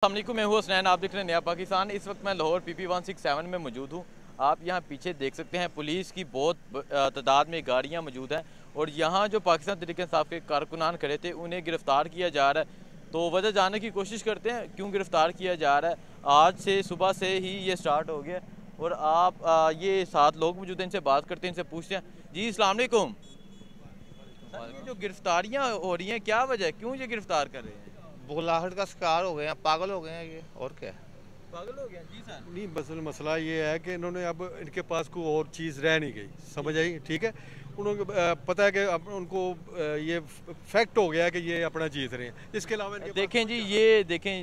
अस्सलामुअलैकुम, मैं हूँ हसनैन। आप देख रहे हैं नया पाकिस्तान। इस वक्त मैं लाहौर PP 167 में मौजूद हूँ। आप यहाँ पीछे देख सकते हैं पुलिस की बहुत तादाद में गाड़ियाँ मौजूद हैं और यहाँ जो पाकिस्तान तहरीक इंसाफ के कारकुनान खड़े थे उन्हें गिरफ़्तार किया जा रहा है। तो वजह जानने की कोशिश करते हैं क्यों गिरफ़्तार किया जा रहा है। आज से सुबह से ही ये स्टार्ट हो गया और आप ये 7 लोग मौजूद हैं, इनसे बात करते हैं, इनसे पूछते हैं। जी अस्सलाम वालेकुम। ये जो गिरफ़्तारियाँ हो रही हैं क्या वजह है, क्यों ये गिरफ़्तार कर रहे हैं? बुखलाहट का शिकार हो गए हैं, पागल हो गए हैं ये, और क्या पागल हो गया जी सर। नहीं, बस मसला ये है कि इन्होंने अब इनके पास कोई और चीज़ रह नहीं गई, समझ आई? ठीक है, उन्होंने पता है कि अब उनको ये फैक्ट हो गया है कि ये अपना जीत रहे हैं। इसके अलावा देखें जी, ये देखें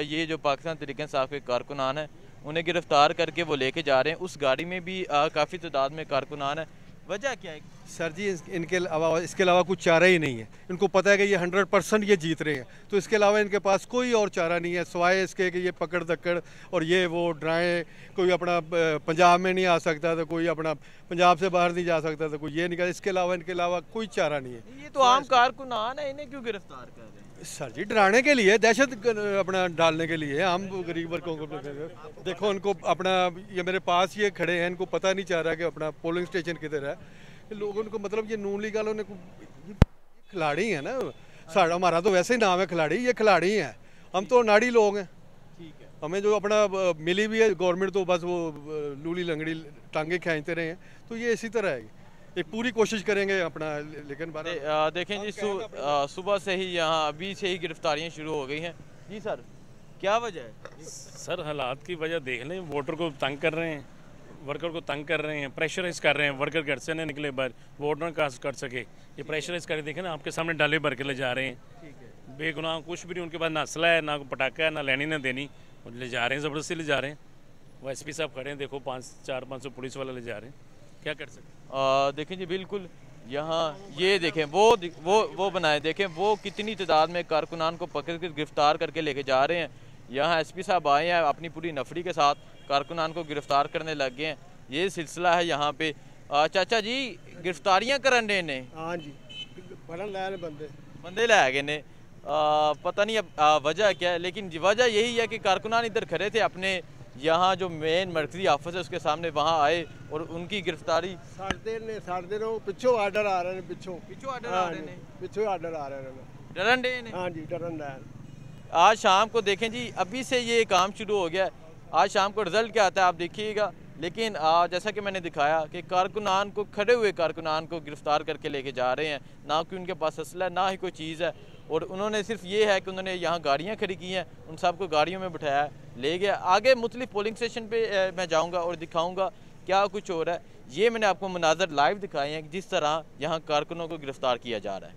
ये जो पाकिस्तान तहरीक इंसाफ के कारकुनान हैं उन्हें गिरफ्तार करके वो लेके जा रहे हैं। उस गाड़ी में भी काफ़ी तादाद में कारकुनान है। वजह क्या है सर जी? इसके अलावा कुछ चारा ही नहीं है। इनको पता है कि ये 100% ये जीत रहे हैं, तो इसके अलावा इनके पास कोई और चारा नहीं है सिवाय इसके कि ये पकड़ दक्कड़ और ये वो डराएं। कोई अपना पंजाब में नहीं आ सकता, तो कोई अपना पंजाब से बाहर नहीं जा सकता, तो कोई ये नहीं। इसके अलावा कोई चारा नहीं है। ये तो आम कारकुनान है, इन्हें क्यों गिरफ्तार कर रहे हैं? सर जी, डराने के लिए, दहशत अपना डालने के लिए। हम गरीब वर्गों को देखो, उनको अपना ये मेरे पास ये खड़े हैं, इनको पता नहीं चाह रहा कि अपना पोलिंग स्टेशन किधर है। लोगों को मतलब ये नून लीग वालों ने खिलाड़ी है ना, साढ़ा हमारा तो वैसे ही नाम है खिलाड़ी, ये खिलाड़ी हैं। हम तो नाड़ी लोग हैं। ठीक है, हमें जो अपना मिली भी है गवर्नमेंट, तो बस वो लूली लंगड़ी टांगे खींचते रहे हैं। तो ये इसी तरह है, एक पूरी कोशिश करेंगे अपना, लेकिन देखें जी सुबह से ही यहाँ अभी से ही गिरफ्तारियाँ शुरू हो गई हैं। जी सर, क्या वजह है? सर हालात की वजह देख लें, वोटर को तंग कर रहे हैं, वर्कर को तंग कर रहे हैं, प्रेशराइज कर रहे हैं। वर्कर घर से नहीं निकले, बाहर वोट ना कास्ट कर सके, ये प्रेशराइज कर देखें ना, आपके सामने डाले भर के ले जा रहे हैं। ठीक है, बेगुनाह कुछ भी नहीं, उनके पास ना असला है, ना पटाखा है, ना लेनी ना देनी, ले जा रहे हैं, ज़बरदस्ती ले जा रहे हैं। वो SP साहब खड़े हैं, देखो 400-500 पुलिस वाले ले जा रहे हैं, क्या कर सकते? देखें जी बिल्कुल, यहाँ ये देखें वो बनाए, देखें वो कितनी तादाद में कारकुनान को पकड़ कर गिरफ्तार करके लेके जा रहे हैं। यहाँ SP साहब आए हैं अपनी पूरी नफरी के साथ, कारकुनान को गिरफ्तार करने लग गए हैं। ये सिलसिला है यहाँ पे। चाचा जी, गिरफ्तारियाँ करने ने? हाँ जी, बंदे लै गए ने। पता नहीं अब वजह क्या है, लेकिन वजह यही है कि कारकुनान इधर खड़े थे अपने यहाँ जो मेन मरकजी ऑफिस है उसके सामने, वहाँ आए और उनकी गिरफ्तारी पिछों आर्डर आ रहे हैं, पिछों आर्डर आ रहे हैं, पिछों आर्डर आ रहे हैं, डरन डे ने। हाँ जी, डरन डे। आज शाम को देखें जी, अभी से ये काम शुरू हो गया है। आज शाम को रिजल्ट क्या आता है आप देखिएगा। लेकिन जैसा कि मैंने दिखाया कि कारकुनान को, खड़े हुए कारकुनान को गिरफ्तार करके लेके जा रहे हैं। ना कि उनके पास असला है, ना ही कोई चीज़ है, और उन्होंने सिर्फ ये है कि उन्होंने यहाँ गाड़ियाँ खड़ी की हैं, उन सबको गाड़ियों में बिठाया, ले गया। आगे मुख्तलिफ पोलिंग स्टेशन पे मैं जाऊँगा और दिखाऊँगा क्या कुछ हो रहा है। ये मैंने आपको मनाज़र लाइव दिखाए हैं कि जिस तरह यहाँ कारकुनों को गिरफ्तार किया जा रहा है।